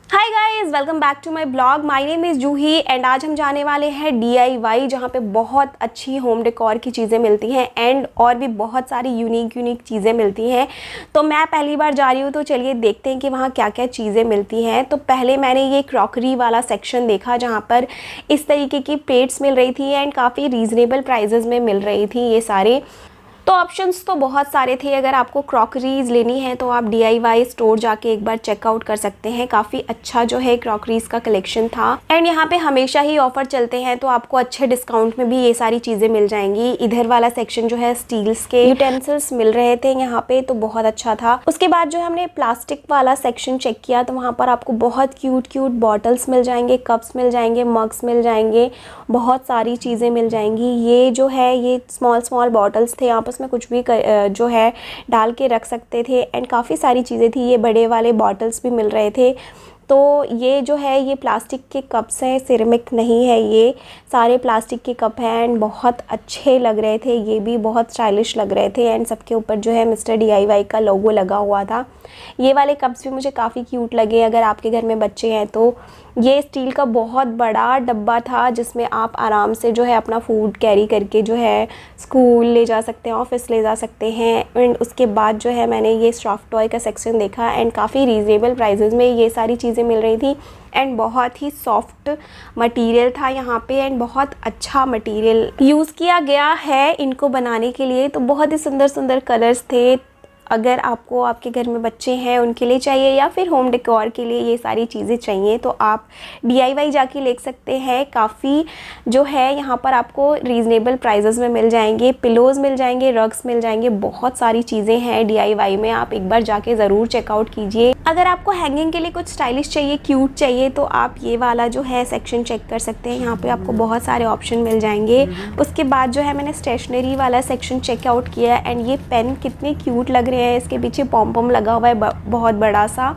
Hi guys, welcome back to my blog. My name is Juhi and आज हम जाने वाले हैं DIY, जहाँ पे बहुत अच्छी होम डेकोर की चीज़ें मिलती हैं एंड और भी बहुत सारी यूनिक चीज़ें मिलती हैं। तो मैं पहली बार जा रही हूँ, तो चलिए देखते हैं कि वहाँ क्या क्या चीज़ें मिलती हैं। तो पहले मैंने ये क्रॉकरी वाला सेक्शन देखा, जहाँ पर इस तरीके की प्लेट्स मिल रही थी एंड काफ़ी रीज़नेबल प्राइजेज़ में मिल रही थी ये सारे। तो ऑप्शंस तो बहुत सारे थे। अगर आपको क्रॉकरीज़ लेनी है तो आप DIY स्टोर जाके एक बार चेकआउट कर सकते हैं। काफ़ी अच्छा जो है क्रॉकरीज़ का कलेक्शन था एंड यहाँ पे हमेशा ही ऑफ़र चलते हैं, तो आपको अच्छे डिस्काउंट में भी ये सारी चीज़ें मिल जाएंगी। इधर वाला सेक्शन जो है स्टील्स के यूटेंसिल्स मिल रहे थे यहाँ पे, तो बहुत अच्छा था। उसके बाद जो हमने प्लास्टिक वाला सेक्शन चेक किया, तो वहाँ पर आपको बहुत क्यूट बॉटल्स मिल जाएंगे, कप्स मिल जाएंगे, मग्स मिल जाएंगे, बहुत सारी चीज़ें मिल जाएंगी। ये जो है ये स्मॉल बॉटल्स थे, आप उसमें कुछ भी जो है डाल के रख सकते थे एंड काफ़ी सारी चीज़ें थी। ये बड़े वाले बॉटल्स भी मिल रहे थे। तो ये जो है ये प्लास्टिक के कप्स हैं, सिरेमिक नहीं है, ये सारे प्लास्टिक के कप हैं एंड बहुत अच्छे लग रहे थे। ये भी बहुत स्टाइलिश लग रहे थे एंड सबके ऊपर जो है मिस्टर DIY का लोगो लगा हुआ था। ये वाले कप्स भी मुझे काफ़ी क्यूट लगे। अगर आपके घर में बच्चे हैं तो ये स्टील का बहुत बड़ा डब्बा था, जिसमें आप आराम से जो है अपना फूड कैरी करके जो है स्कूल ले जा सकते हैं, ऑफिस ले जा सकते हैं। एंड उसके बाद जो है मैंने ये सॉफ्ट टॉय का सेक्शन देखा एंड काफ़ी रीज़नेबल प्राइजेज़ में ये सारी चीज़ें मिल रही थी एंड बहुत ही सॉफ्ट मटेरियल था यहाँ पे एंड बहुत अच्छा मटेरियल यूज़ किया गया है इनको बनाने के लिए। तो बहुत ही सुंदर कलर्स थे। अगर आपको आपके घर में बच्चे हैं उनके लिए चाहिए या फिर होम डेकोर के लिए ये सारी चीज़ें चाहिए, तो आप DIY जाके ले सकते हैं। काफ़ी जो है यहाँ पर आपको रीज़नेबल प्राइजेज़ में मिल जाएंगे। पिलोज़ मिल जाएंगे, रग्स मिल जाएंगे, बहुत सारी चीज़ें हैं DIY में। आप एक बार जाके ज़रूर चेकआउट कीजिए। अगर आपको हैंगिंग के लिए कुछ स्टाइलिश चाहिए, क्यूट चाहिए, तो आप ये वाला जो है सेक्शन चेक कर सकते हैं। यहाँ पे आपको बहुत सारे ऑप्शन मिल जाएंगे। उसके बाद जो है मैंने स्टेशनरी वाला सेक्शन चेकआउट किया एंड ये पेन कितने क्यूट लग रहे हैं। इसके पीछे पॉम लगा हुआ है बहुत बड़ा सा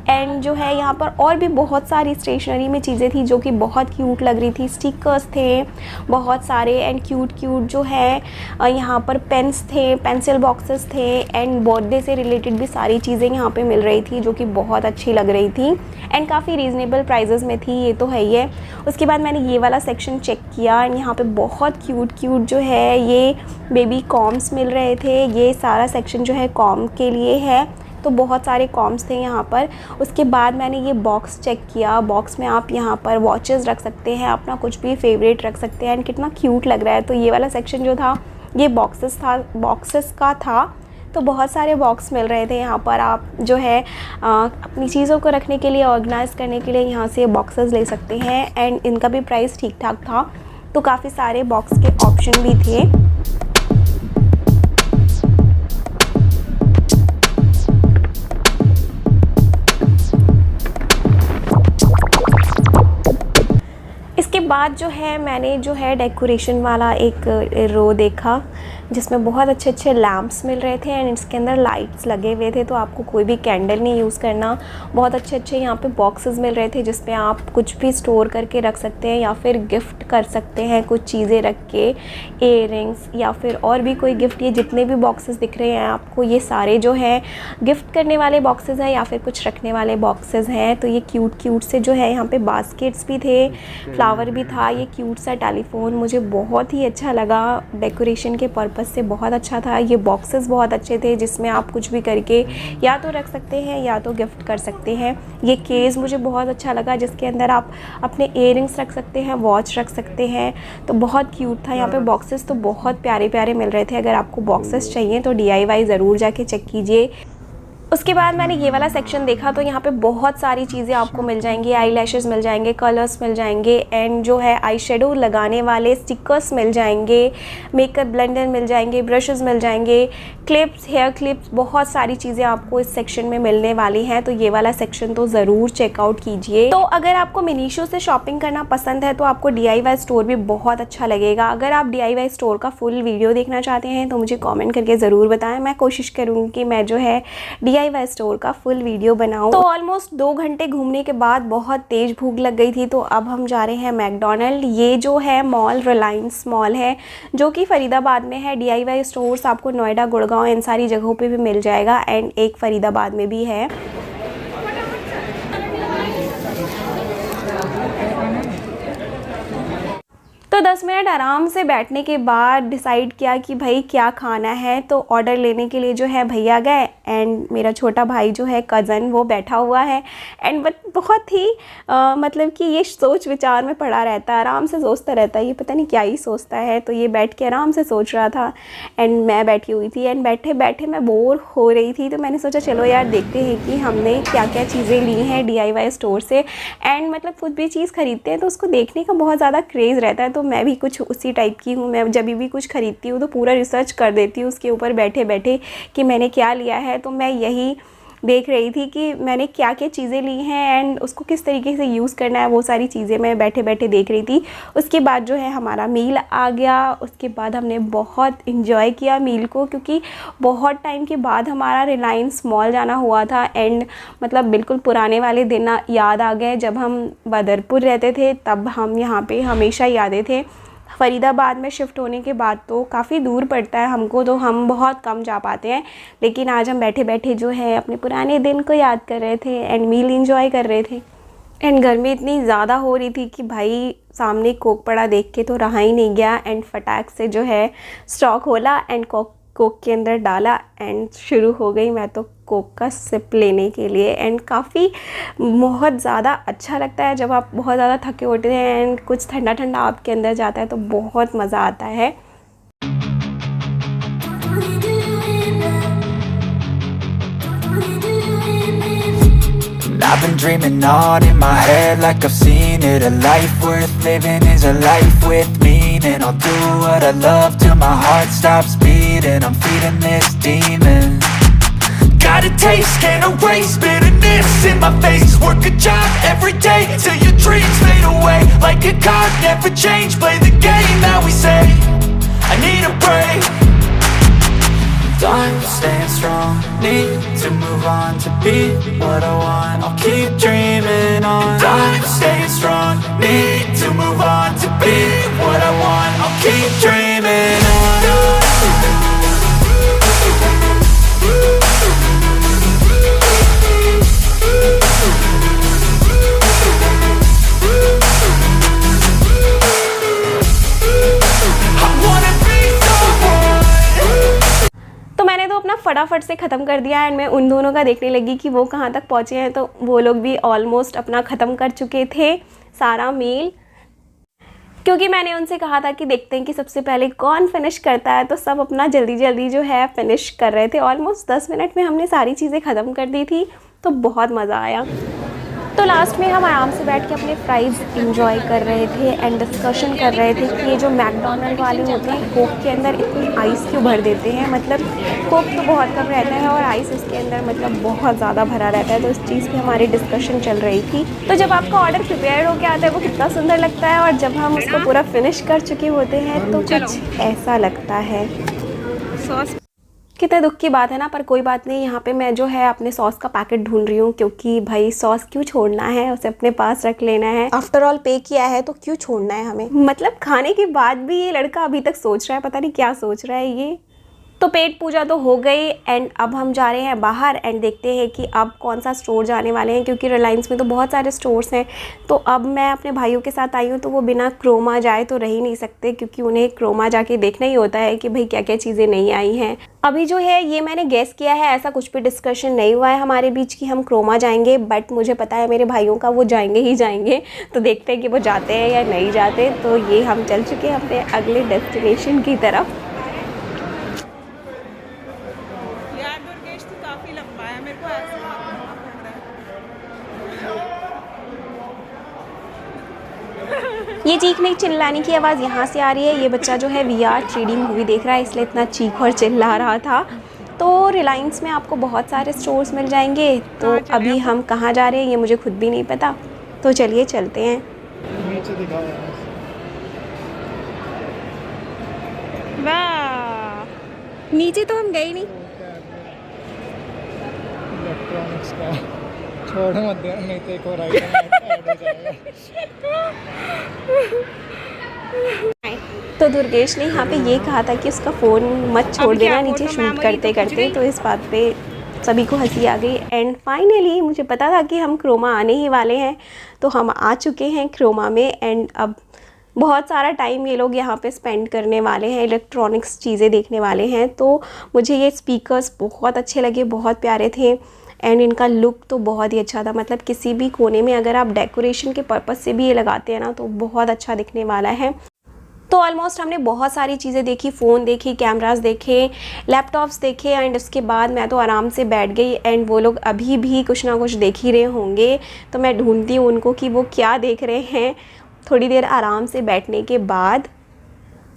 एंड जो है यहाँ पर और भी बहुत सारी स्टेशनरी में चीज़ें थी जो कि बहुत क्यूट लग रही थी। स्टिकर्स थे बहुत सारे एंड क्यूट जो है यहाँ पर पेन्स थे, पेंसिल बॉक्सेस थे एंड बर्थडे से रिलेटेड भी सारी चीज़ें यहाँ पे मिल रही थी जो कि बहुत अच्छी लग रही थी एंड काफ़ी रीज़नेबल प्राइजेज़ में थी। ये तो है ही है। उसके बाद मैंने ये वाला सेक्शन चेक किया एंड यहाँ पे बहुत क्यूट जो है ये बेबी कॉम्स मिल रहे थे। ये सारा सेक्शन जो है कॉम के लिए है, तो बहुत सारे कॉम्स थे यहाँ पर। उसके बाद मैंने ये बॉक्स चेक किया। बॉक्स में आप यहाँ पर वॉचेस रख सकते हैं, अपना कुछ भी फेवरेट रख सकते हैं एंड कितना क्यूट लग रहा है। तो ये वाला सेक्शन जो था ये बॉक्सेस का था। तो बहुत सारे बॉक्स मिल रहे थे यहाँ पर। आप जो है अपनी चीज़ों को रखने के लिए, ऑर्गेनाइज करने के लिए यहाँ से बॉक्सेस ले सकते हैं एंड इनका भी प्राइस ठीक ठाक था। तो काफ़ी सारे बॉक्स के ऑप्शन भी थे। इसके बाद जो है मैंने जो है डेकोरेशन वाला एक रो देखा, जिसमें बहुत अच्छे लैम्प्स मिल रहे थे एंड इसके अंदर लाइट्स लगे हुए थे। तो आपको कोई भी कैंडल नहीं यूज़ करना। बहुत अच्छे यहाँ पे बॉक्सेस मिल रहे थे जिसमें आप कुछ भी स्टोर करके रख सकते हैं या फिर गिफ्ट कर सकते हैं कुछ चीज़ें रख के, इयररिंग्स या फिर और भी कोई गिफ्ट। ये जितने भी बॉक्सेस दिख रहे हैं आपको, ये सारे जो है गिफ्ट करने वाले बॉक्सेस हैं या फिर कुछ रखने वाले बॉक्सेस हैं। तो ये क्यूट से जो है यहाँ पे बास्केट्स भी थे, फ्लावर भी था। ये क्यूट सा टेलीफोन मुझे बहुत ही अच्छा लगा, डेकोरेशन के पर्पस से बहुत अच्छा था। ये बॉक्सेस बहुत अच्छे थे जिसमें आप कुछ भी करके या तो रख सकते हैं या तो गिफ्ट कर सकते हैं। ये केस मुझे बहुत अच्छा लगा, जिसके अंदर आप अपने इयररिंग्स रख सकते हैं, वॉच रख सकते हैं। तो बहुत क्यूट था। यहाँ पे बॉक्सेस तो बहुत प्यारे मिल रहे थे। अगर आपको बॉक्सेस चाहिए तो DIY ज़रूर जाके चेक कीजिए। उसके बाद मैंने ये वाला सेक्शन देखा, तो यहाँ पे बहुत सारी चीज़ें आपको मिल जाएंगी। आई लैशेस मिल जाएंगे, कलर्स मिल जाएंगे एंड जो है आई शेडो लगाने वाले स्टिकर्स मिल जाएंगे, मेकअप ब्लेंडर मिल जाएंगे, ब्रशेस मिल जाएंगे, क्लिप्स, हेयर क्लिप्स, बहुत सारी चीज़ें आपको इस सेक्शन में मिलने वाली हैं। तो ये वाला सेक्शन तो ज़रूर चेकआउट कीजिए। तो अगर आपको मिनीशो से शॉपिंग करना पसंद है तो आपको DIY स्टोर भी बहुत अच्छा लगेगा। अगर आप DIY स्टोर का फुल वीडियो देखना चाहते हैं तो मुझे कॉमेंट करके ज़रूर बताएँ। मैं कोशिश करूँगी कि मैं जो है DIY स्टोर का फुल वीडियो बनाऊं। तो ऑलमोस्ट 2 घंटे घूमने के बाद बहुत तेज भूख लग गई थी, तो अब हम जा रहे हैं मैकडॉनल्ड। ये जो है मॉल रिलायंस मॉल है जो कि फरीदाबाद में है। DIY स्टोर्स आपको नोएडा, गुड़गांव, इन सारी जगहों पे भी मिल जाएगा एंड एक फरीदाबाद में भी है। तो 10 मिनट आराम से बैठने के बाद डिसाइड किया कि भाई क्या खाना है। तो ऑर्डर लेने के लिए जो है भैया गए एंड मेरा छोटा भाई जो है कज़न वो बैठा हुआ है एंड बहुत ही मतलब कि ये सोच विचार में पड़ा रहता है, आराम से सोचता रहता है, ये पता नहीं क्या ही सोचता है। तो ये बैठ के आराम से सोच रहा था एंड मैं बैठी हुई थी एंड बैठे बैठे मैं बोर हो रही थी। तो मैंने सोचा चलो यार देखते हैं कि हमने क्या क्या चीज़ें ली हैं DIY स्टोर से। एंड मतलब कुछ भी चीज़ ख़रीदते हैं तो उसको देखने का बहुत ज़्यादा क्रेज़ रहता है। तो मैं भी कुछ उसी टाइप की हूँ, मैं जब भी कुछ ख़रीदती हूँ तो पूरा रिसर्च कर देती हूँ उसके ऊपर बैठे बैठे कि मैंने क्या लिया है। तो मैं यही देख रही थी कि मैंने क्या क्या चीज़ें ली हैं एंड उसको किस तरीके से यूज़ करना है, वो सारी चीज़ें मैं बैठे बैठे देख रही थी। उसके बाद जो है हमारा मील आ गया। उसके बाद हमने बहुत इन्जॉय किया मील को, क्योंकि बहुत टाइम के बाद हमारा रिलायंस मॉल जाना हुआ था एंड मतलब बिल्कुल पुराने वाले दिन याद आ गए। जब हम बदरपुर रहते थे तब हम यहाँ पे हमेशा ही आते थे। फ़रीदाबाद में शिफ्ट होने के बाद तो काफ़ी दूर पड़ता है हमको, तो हम बहुत कम जा पाते हैं। लेकिन आज हम बैठे बैठे जो है अपने पुराने दिन को याद कर रहे थे एंड मील एंजॉय कर रहे थे। एंड गर्मी इतनी ज़्यादा हो रही थी कि भाई सामने कोक पड़ा देख के तो रहा ही नहीं गया एंड फटाक से जो है स्टॉक खोला एंड कोक के अंदर डाला एंड शुरू हो गई मैं तो कोक का सिप लेने के लिए। एंड काफ़ी बहुत ज़्यादा अच्छा लगता है जब आप बहुत ज़्यादा थके होते हैं एंड कुछ ठंडा ठंडा आपके अंदर जाता है तो बहुत मज़ा आता है। I've been dreaming on in my head like I've seen it. A life worth living is a life with meaning. I'll do what I love till my heart stops beating. I'm feeding this demon. Got a taste, can't erase bitterness in my face. Work a job every day till your dreams fade away. Like a card, never change, play the game that we say. I need a break. I'm staying strong, need to move on to be what I want. I'll keep dreaming on. I'm staying strong, need to move on to be what I want. I'll keep dreaming on. अपना फटाफट से ख़त्म कर दिया and मैं उन दोनों का देखने लगी कि वो कहाँ तक पहुँचे हैं। तो वो लोग भी ऑलमोस्ट अपना ख़त्म कर चुके थे सारा मील, क्योंकि मैंने उनसे कहा था कि देखते हैं कि सबसे पहले कौन फिनिश करता है। तो सब अपना जल्दी जल्दी जो है फिनिश कर रहे थे। ऑलमोस्ट 10 मिनट में हमने सारी चीज़ें ख़त्म कर दी थी, तो बहुत मज़ा आया। तो लास्ट में हम आराम से बैठ के अपने फ्राइज़ इंजॉय कर रहे थे एंड डिस्कशन कर रहे थे कि ये जो मैकडोनल्ड वाले होते हैं कोक के अंदर इतनी आइस क्यों भर देते हैं। मतलब कोक तो बहुत कम रहता है और आइस उसके अंदर मतलब बहुत ज़्यादा भरा रहता है। तो इस चीज़ की हमारी डिस्कशन चल रही थी। तो जब आपका ऑर्डर प्रिपेयर होकर आता है वो कितना सुंदर लगता है, और जब हम उसको पूरा फिनिश कर चुके होते हैं तो कुछ ऐसा लगता है। कितने दुख की बात है ना, पर कोई बात नहीं। यहाँ पे मैं जो है अपने सॉस का पैकेट ढूंढ रही हूँ, क्योंकि भाई सॉस क्यों छोड़ना है, उसे अपने पास रख लेना है। आफ्टर ऑल पे किया है तो क्यों छोड़ना है हमें। मतलब खाने के बाद भी ये लड़का अभी तक सोच रहा है, पता नहीं क्या सोच रहा है ये। तो पेट पूजा तो हो गई एंड अब हम जा रहे हैं बाहर एंड देखते हैं कि अब कौन सा स्टोर जाने वाले हैं, क्योंकि रिलायंस में तो बहुत सारे स्टोर्स हैं। तो अब मैं अपने भाइयों के साथ आई हूँ, तो वो बिना क्रोमा जाए तो रह ही नहीं सकते, क्योंकि उन्हें क्रोमा जाके देखना ही होता है कि भाई क्या क्या चीज़ें नहीं आई हैं। अभी जो है ये मैंने गेस किया है, ऐसा कुछ भी डिस्कशन नहीं हुआ है हमारे बीच कि हम क्रोमा जाएंगे, बट मुझे पता है मेरे भाइयों का वो जाएंगे ही जाएंगे। तो देखते हैं कि वो जाते हैं या नहीं जाते। तो ये हम चल चुके हैं अपने अगले डेस्टिनेशन की तरफ। ये चीखने चिल्लाने की आवाज़ यहाँ से आ रही है। ये बच्चा जो है VR 3D मूवी देख रहा है, इसलिए इतना चीख और चिल्ला रहा था। तो रिलायंस में आपको बहुत सारे स्टोर्स मिल जाएंगे। तो अभी हम कहाँ जा रहे हैं ये मुझे खुद भी नहीं पता, तो चलिए चलते हैं। वाह, नीचे तो हम गए नहीं। इलेक्ट्रॉनिक्स का छोड़ो मत देना, नहीं तो एक और आइटम ऐड हो जाएगा। तो दुर्गेश ने यहाँ पे ये कहा था कि उसका फ़ोन मत छोड़ देना नीचे शूट करते करते। तो इस बात पे सभी को हंसी आ गई एंड फाइनली मुझे पता था कि हम क्रोमा आने ही वाले हैं, तो हम आ चुके हैं क्रोमा में। एंड अब बहुत सारा टाइम ये लोग यहाँ पे स्पेंड करने वाले हैं, इलेक्ट्रॉनिक्स चीज़ें देखने वाले हैं। तो मुझे ये स्पीकर्स बहुत अच्छे लगे, बहुत प्यारे थे एंड इनका लुक तो बहुत ही अच्छा था। मतलब किसी भी कोने में अगर आप डेकोरेशन के पर्पज़ से भी ये लगाते हैं ना तो बहुत अच्छा दिखने वाला है। तो ऑलमोस्ट हमने बहुत सारी चीज़ें देखी, फ़ोन देखी, कैमरास देखे, लैपटॉप्स देखे एंड उसके बाद मैं तो आराम से बैठ गई एंड वो लोग अभी भी कुछ ना कुछ देख ही रहे होंगे। तो मैं ढूंढती हूँ उनको कि वो क्या देख रहे हैं। थोड़ी देर आराम से बैठने के बाद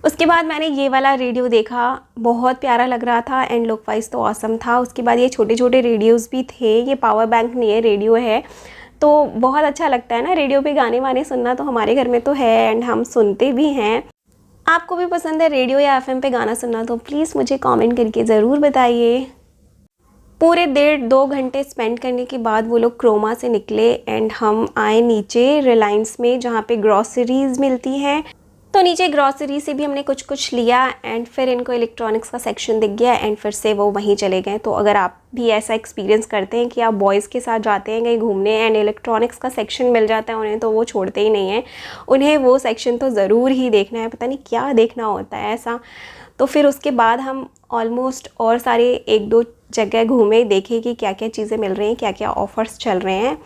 उसके बाद मैंने ये वाला रेडियो देखा, बहुत प्यारा लग रहा था एंड लुक वाइज तो ऑसम था। उसके बाद ये छोटे छोटे रेडियोज़ भी थे, ये पावर बैंक नहीं है, रेडियो है। तो बहुत अच्छा लगता है ना रेडियो पे गाने वाने सुनना, तो हमारे घर में तो है एंड हम सुनते भी हैं। आपको भी पसंद है रेडियो या एफएम पे गाना सुनना? तो प्लीज़ मुझे कमेंट करके ज़रूर बताइए। पूरे 1.5-2 घंटे स्पेंड करने के बाद वो लोग क्रोमा से निकले एंड हम आए नीचे रिलायंस में, जहाँ पे ग्रॉसरीज़ मिलती हैं। तो नीचे ग्रॉसरी से भी हमने कुछ कुछ लिया एंड फिर इनको इलेक्ट्रॉनिक्स का सेक्शन दिख गया एंड फिर से वो वहीं चले गए। तो अगर आप भी ऐसा एक्सपीरियंस करते हैं कि आप बॉयज़ के साथ जाते हैं कहीं घूमने एंड इलेक्ट्रॉनिक्स का सेक्शन मिल जाता है उन्हें, तो वो छोड़ते ही नहीं हैं, उन्हें वो सेक्शन तो ज़रूर ही देखना है। पता नहीं क्या देखना होता है ऐसा। तो फिर उसके बाद हम ऑलमोस्ट और सारे 1-2 जगह घूमे, देखे कि क्या क्या चीज़ें मिल रही हैं, क्या क्या ऑफ़र्स चल रहे हैं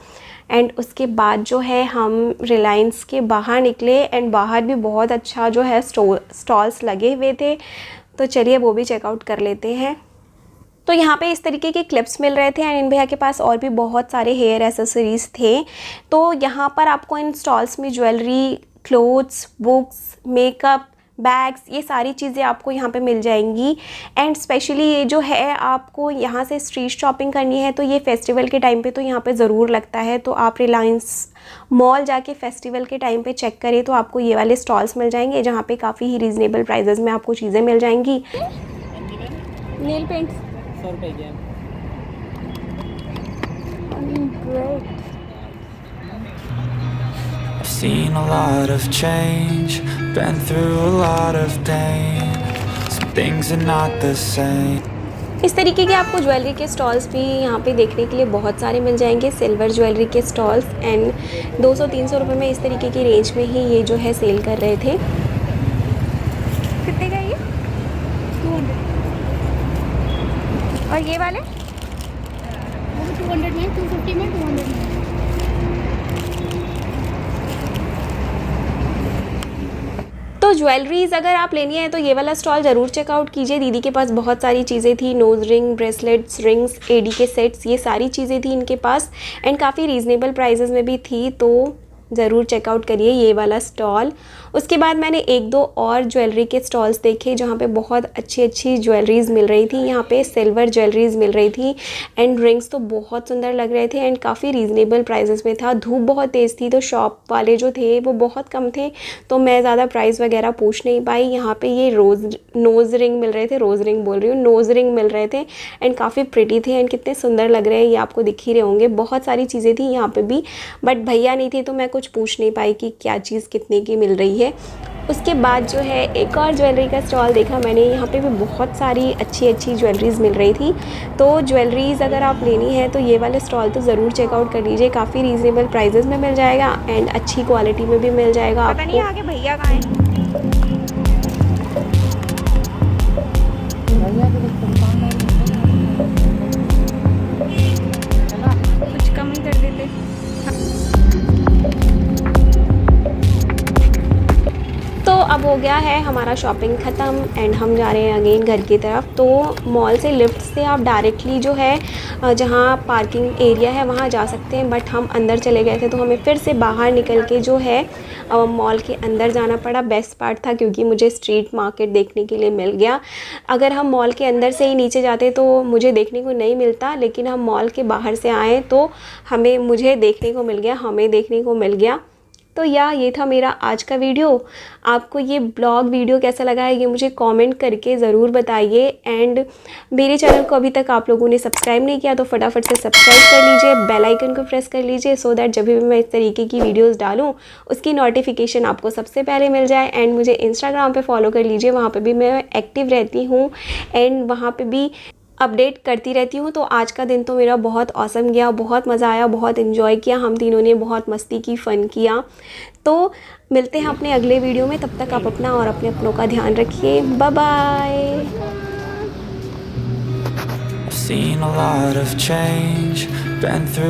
एंड उसके बाद जो है हम रिलायंस के बाहर निकले एंड बाहर भी बहुत अच्छा जो है स्टॉल्स लगे हुए थे। तो चलिए वो भी चेकआउट कर लेते हैं। तो यहाँ पे इस तरीके के क्लिप्स मिल रहे थे एंड इन भैया के पास और भी बहुत सारे हेयर एसेसरीज़ थे। तो यहाँ पर आपको इन स्टॉल्स में jewellery, clothes, books, makeup, bags, ये सारी चीज़ें आपको यहाँ पे मिल जाएंगी। एंड स्पेशली ये जो है आपको यहाँ से स्ट्रीट शॉपिंग करनी है तो ये फेस्टिवल के टाइम पे तो यहाँ पे ज़रूर लगता है। तो आप रिलायंस मॉल जाके फेस्टिवल के टाइम पे चेक करें तो आपको ये वाले स्टॉल्स मिल जाएंगे, जहाँ पे काफ़ी ही रीज़नेबल प्राइजेज़ में आपको चीज़ें मिल जाएंगी। नेल पेंट 100 रुपये की है। I've seen a lot of change, been through a lot of pain. Some things are not the same. इस तरीके के आपको ज्वेलरी के स्टॉल्स भी यहाँ पे देखने के लिए बहुत सारे मिल जाएंगे, सिल्वर ज्वेलरी के स्टॉल्स एंड 200-300 रुपये में इस तरीके की रेंज में ही ये जो है सेल कर रहे थे। कितने का ये? 200। और ये वाले? वो 200 में, 250 में, 200 में। तो ज्वेलरीज़ अगर आप लेनी है तो ये वाला स्टॉल ज़रूर चेकआउट कीजिए। दीदी के पास बहुत सारी चीज़ें थी, nose ring, bracelets, rings, AD के सेट्स, ये सारी चीज़ें थी इनके पास एंड काफ़ी रीज़नेबल प्राइजेज़ में भी थी। तो ज़रूर चेकआउट करिए ये वाला स्टॉल। उसके बाद मैंने 1-2 और ज्वेलरी के स्टॉल्स देखे जहाँ पे बहुत अच्छी अच्छी ज्वेलरीज़ मिल रही थी। यहाँ पे सिल्वर ज्वेलरीज़ मिल रही थी एंड रिंग्स तो बहुत सुंदर लग रहे थे एंड काफ़ी रीज़नेबल प्राइजेस में था। धूप बहुत तेज़ थी तो शॉप वाले जो थे वो बहुत कम थे, तो मैं ज़्यादा प्राइस वगैरह पूछ नहीं पाई। यहाँ पे ये नोज़ रिंग मिल रहे थे, रोज़ रिंग बोल रही हूँ, नोज़ रिंग मिल रहे थे एंड काफ़ी प्रिटी थे एंड कितने सुंदर लग रहे हैं ये आपको दिख ही रहे होंगे। बहुत सारी चीज़ें थी यहाँ पे भी, बट भैया नहीं थे तो मैं कुछ पूछ नहीं पाई कि क्या चीज़ कितने की मिल रही है। उसके बाद जो है एक और ज्वेलरी का स्टॉल देखा मैंने, यहाँ पे भी बहुत सारी अच्छी अच्छी ज्वेलरीज़ मिल रही थी। तो ज्वेलरीज़ अगर आप लेनी है तो ये वाले स्टॉल तो ज़रूर चेकआउट कर लीजिए, काफ़ी रीज़नेबल प्राइजेज़ में मिल जाएगा एंड अच्छी क्वालिटी में भी मिल जाएगा आपको। पता नहीं आगे भैया कहाँ हैं? कुछ कम ही कर देते। तो अब हो गया है हमारा शॉपिंग ख़त्म एंड हम जा रहे हैं अगेन घर की तरफ। तो मॉल से लिफ्ट से आप डायरेक्टली जो है जहाँ पार्किंग एरिया है वहाँ जा सकते हैं, बट हम अंदर चले गए थे तो हमें फिर से बाहर निकल के जो है मॉल के अंदर जाना पड़ा। बेस्ट पार्ट था क्योंकि मुझे स्ट्रीट मार्केट देखने के लिए मिल गया। अगर हम मॉल के अंदर से ही नीचे जाते तो मुझे देखने को नहीं मिलता, लेकिन हम मॉल के बाहर से आए तो मुझे देखने को मिल गया, हमें देखने को मिल गया। तो ये था मेरा आज का वीडियो। आपको ये ब्लॉग वीडियो कैसा लगा है ये मुझे कमेंट करके ज़रूर बताइए एंड मेरे चैनल को अभी तक आप लोगों ने सब्सक्राइब नहीं किया तो फटाफट से सब्सक्राइब कर लीजिए, बेल आइकन को प्रेस कर लीजिए सो दैट जब भी मैं इस तरीके की वीडियोस डालूं उसकी नोटिफिकेशन आपको सबसे पहले मिल जाए। एंड मुझे इंस्टाग्राम पे फॉलो कर लीजिए, वहाँ पर भी मैं एक्टिव रहती हूँ एंड वहाँ पर भी अपडेट करती रहती हूँ। तो आज का दिन तो मेरा बहुत ऑसम गया, बहुत मज़ा आया, बहुत इन्जॉय किया हम तीनों ने, बहुत मस्ती की, फ़न किया। तो मिलते हैं अपने अगले वीडियो में, तब तक आप अपना और अपने अपनों का ध्यान रखिए। Bye bye. I've seen a lot of change, been through